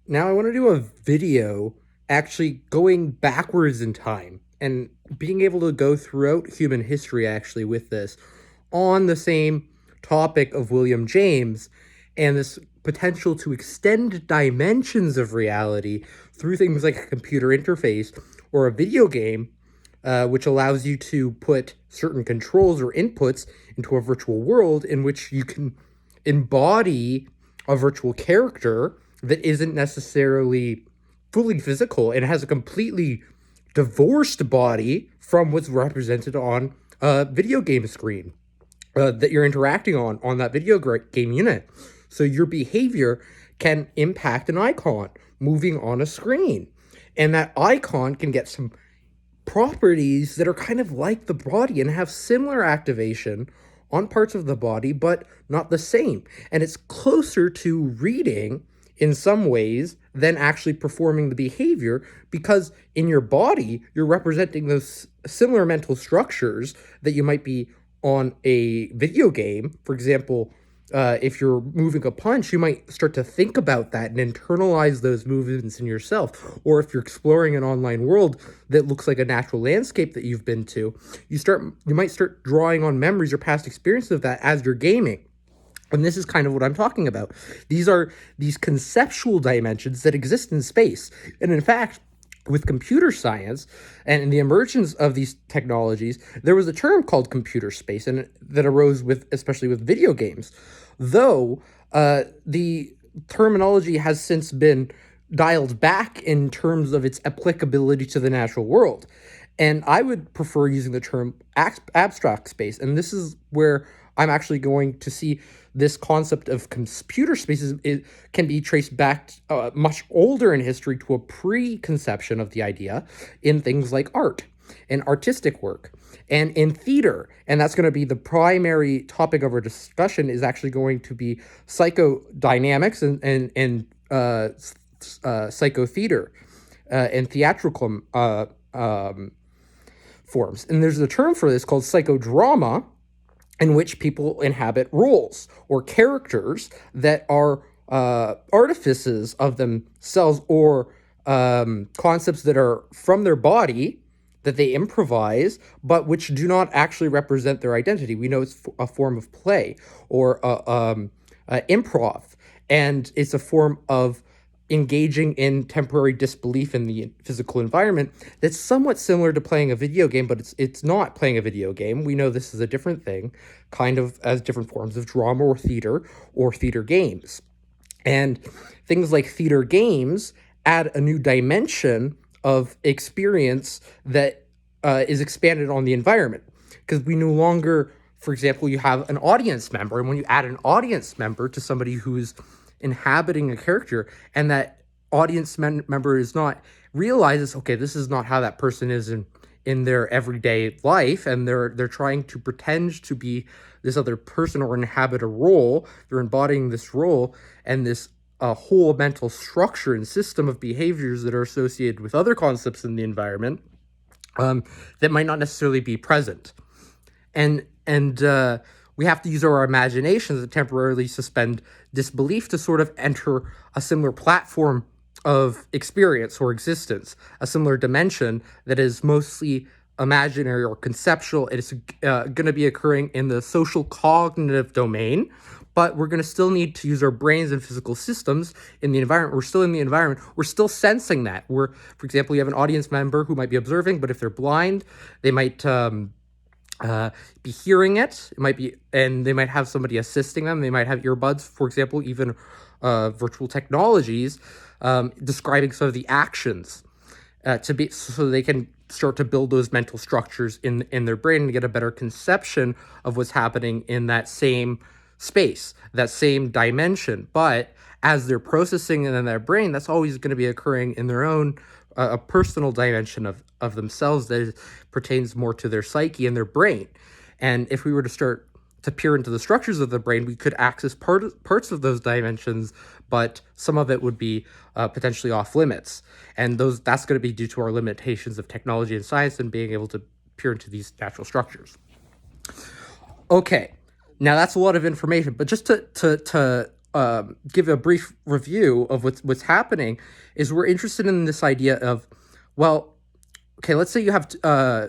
Now I want to do a video actually going backwards in time and being able to go throughout human history actually with this on the same topic of William James and this potential to extend dimensions of reality through things like a computer interface or a video game, which allows you to put certain controls or inputs into a virtual world in which you can embody a virtual character that isn't necessarily fully physical and has a completely divorced body from what's represented on a video game screen that you're interacting on that video game unit. So your behavior can impact an icon moving on a screen. And that icon can get some properties that are kind of like the body and have similar activation on parts of the body, but not the same. And it's closer to reading in some ways than actually performing the behavior, because in your body, you're representing those similar mental structures that you might be on a video game. For example, if you're moving a punch, you might start to think about that and internalize those movements in yourself. Or if you're exploring an online world that looks like a natural landscape that you've been to, you might start drawing on memories or past experiences of that as you're gaming. And this is kind of what I'm talking about. These are these conceptual dimensions that exist in space. And in fact, with computer science and the emergence of these technologies, there was a term called computer space, and that arose with, especially with video games. Though the terminology has since been dialed back in terms of its applicability to the natural world. And I would prefer using the term abstract space. And this is where I'm actually going to see this concept of computer spaces. It can be traced back much older in history to a preconception of the idea in things like art and artistic work and in theater. And that's going to be the primary topic of our discussion, is actually going to be psychodynamics and psychotheater and theatrical forms. And there's a term for this called psychodrama, in which people inhabit roles or characters that are artifices of themselves, or concepts that are from their body that they improvise, but which do not actually represent their identity. We know it's a form of play or improv, and it's a form of engaging in temporary disbelief in the physical environment that's somewhat similar to playing a video game, but it's not playing a video game. We know this is a different thing, kind of as different forms of drama or theater games. And things like theater games add a new dimension of experience that is expanded on the environment, because we no longer, for example, you have an audience member, and when you add an audience member to somebody who's inhabiting a character, and that member is not realizes, okay, this is not how that person is in their everyday life, and they're trying to pretend to be this other person or inhabit a role. They're embodying this role and this whole mental structure and system of behaviors that are associated with other concepts in the environment, that might not necessarily be present. And we have to use our imaginations to temporarily suspend disbelief to sort of enter a similar platform of experience or existence, a similar dimension that is mostly imaginary or conceptual. It is going to be occurring in the social cognitive domain, but we're going to still need to use our brains and physical systems in the environment. We're still in the environment. We're still sensing that. For example, you have an audience member who might be observing, but if they're blind, they might be hearing it. It might be, and they might have somebody assisting them. They might have earbuds, for example, even virtual technologies describing some of the actions to be, so they can start to build those mental structures in their brain and get a better conception of what's happening in that same space, that same dimension. But as they're processing it in their brain, that's always going to be occurring in their own a personal dimension of themselves that pertains more to their psyche and their brain. And if we were to start to peer into the structures of the brain, we could access parts of those dimensions, but some of it would be potentially off limits. And that's going to be due to our limitations of technology and science and being able to peer into these natural structures. Okay, now that's a lot of information, but just to give a brief review of what's happening is we're interested in this idea of, well, okay, let's say you have